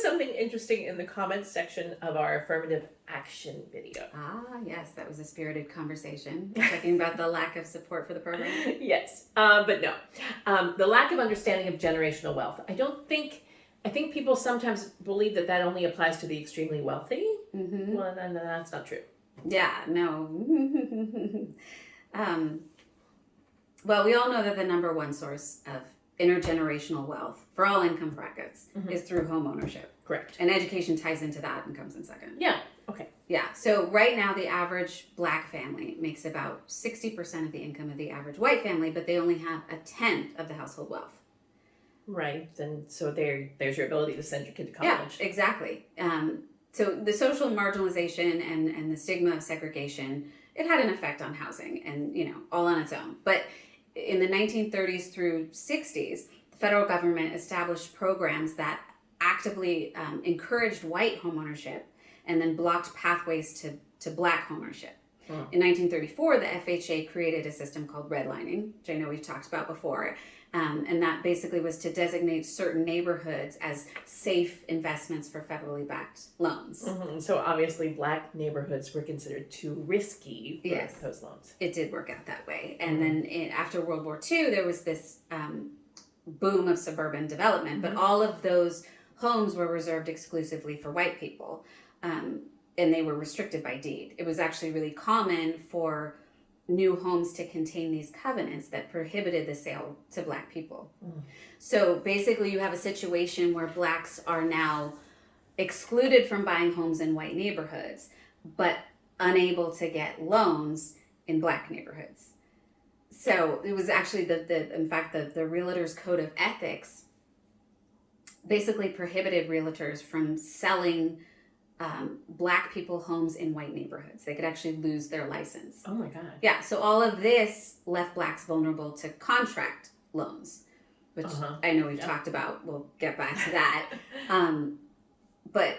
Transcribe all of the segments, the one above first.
something interesting in the comments section of our affirmative action video. Yes, that was a spirited conversation, talking about the lack of support for the program. Yes, but no. The lack of understanding of generational wealth. I think people sometimes believe that only applies to the extremely wealthy. Mm-hmm. Well, then that's not true. Yeah, no. Well, we all know that the number one source of intergenerational wealth for all income brackets is through home ownership. Correct. And education ties into that and comes in second. Yeah, okay. Yeah, so right now the average Black family makes about 60% of the income of the average white family, but they only have a tenth of the household wealth. Right, and so there's your ability to send your kid to college. Yeah, exactly. So the social marginalization and the stigma of segregation, it had an effect on housing and, all on its own. But in the 1930s through 60s, the federal government established programs that actively encouraged white homeownership and then blocked pathways to Black homeownership. In 1934, the FHA created a system called redlining, which I know we've talked about before. And that basically was to designate certain neighborhoods as safe investments for federally backed loans. Mm-hmm. So obviously Black neighborhoods were considered too risky for those loans. It did work out that way. And then after World War II, there was this boom of suburban development, but all of those homes were reserved exclusively for white people. And they were restricted by deed. It was actually really common for new homes to contain these covenants that prohibited the sale to Black people. So basically you have a situation where Blacks are now excluded from buying homes in white neighborhoods, but unable to get loans in Black neighborhoods. So it was actually in fact the Realtors Code of Ethics basically prohibited realtors from selling Black people homes in white neighborhoods. They could actually lose their license. Oh my God. Yeah, so all of this left Blacks vulnerable to contract loans, which I know we've talked about. We'll get back to that. But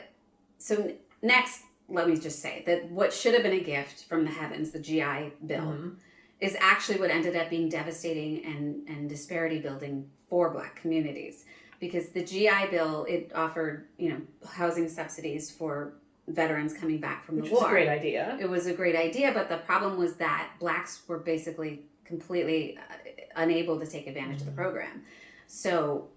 so next, let me just say that what should have been a gift from the heavens, the GI Bill, is actually what ended up being devastating and disparity building for Black communities. Because the GI Bill, it offered, housing subsidies for veterans coming back from the war. Which was a great idea. It was a great idea, but the problem was that Blacks were basically completely unable to take advantage of the program. So,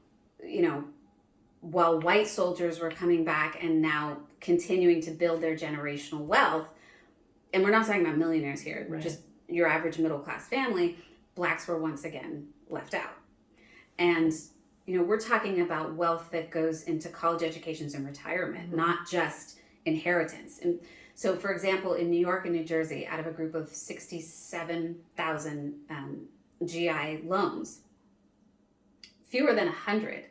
while white soldiers were coming back and now continuing to build their generational wealth, and we're not talking about millionaires here, just your average middle class family, Blacks were once again left out. And we're talking about wealth that goes into college educations and retirement, not just inheritance. And so, for example, in New York and New Jersey, out of a group of 67,000 GI loans, fewer than 100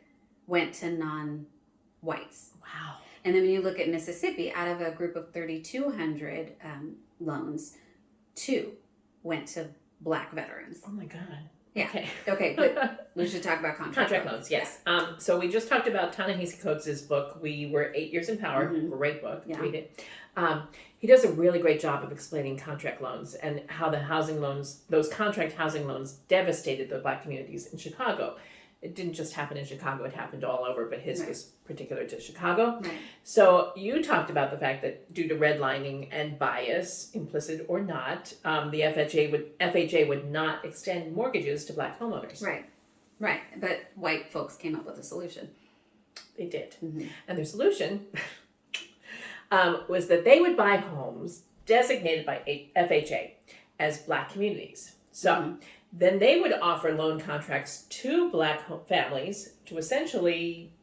went to non-whites. Wow. And then when you look at Mississippi, out of a group of 3,200 loans, 2 went to Black veterans. Oh my God. Yeah. Okay, but we should talk about contract loans. Yes. Yeah. So we just talked about Ta-Nehisi Coates' book, We Were 8 Years in Power. Great book. Yeah. Read it. He does a really great job of explaining contract loans and how the housing loans, those contract housing loans, devastated the Black communities in Chicago. It didn't just happen in Chicago, it happened all over, but his was particular to Chicago. Right. So you talked about the fact that due to redlining and bias, implicit or not, the FHA would not extend mortgages to Black homeowners. Right. But white folks came up with a solution. They did. And their solution was that they would buy homes designated by FHA as Black communities. So then they would offer loan contracts to Black families to essentially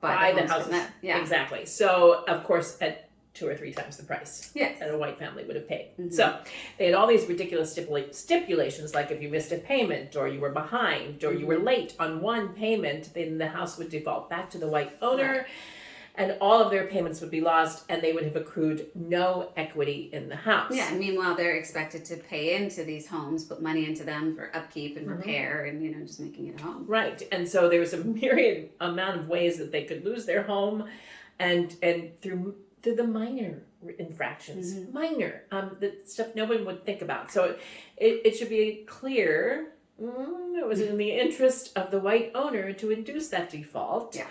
buy the houses. Exactly. So, of course, at 2 or 3 times the price that a white family would have paid. So they had all these ridiculous stipulations, like if you missed a payment or you were behind or you were late on one payment, then the house would default back to the white owner. And all of their payments would be lost, and they would have accrued no equity in the house. Yeah, and meanwhile, they're expected to pay into these homes, put money into them for upkeep and repair and, just making it a home. Right. And so there was a myriad amount of ways that they could lose their home, and through the minor infractions. Minor. The stuff no one would think about. So it should be clear it was in the interest of the white owner to induce that default. Yeah.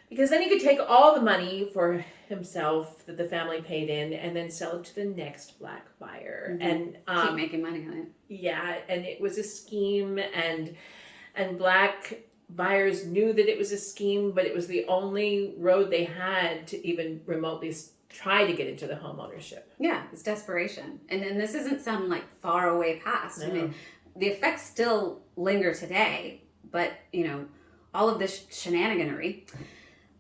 Because then he could take all the money for himself that the family paid in and then sell it to the next black buyer. And Keep making money on it. yeah, and it was a scheme, and black buyers knew that it was a scheme, but it was the only road they had to even remotely try to get into the home ownership. Yeah, it's desperation. And then this isn't some like far away past. I mean, the effects still linger today, but all of this shenaniganery,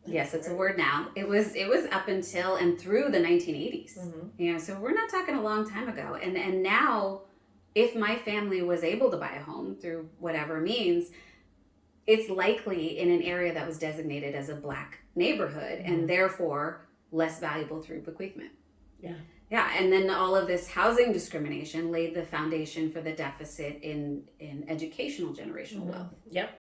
yes, it's a word now. It was up until and through the 1980s. So we're not talking a long time ago. And now, if my family was able to buy a home through whatever means, it's likely in an area that was designated as a black neighborhood and therefore less valuable through bequeathment. Yeah, and then all of this housing discrimination laid the foundation for the deficit in educational generational wealth. Yep.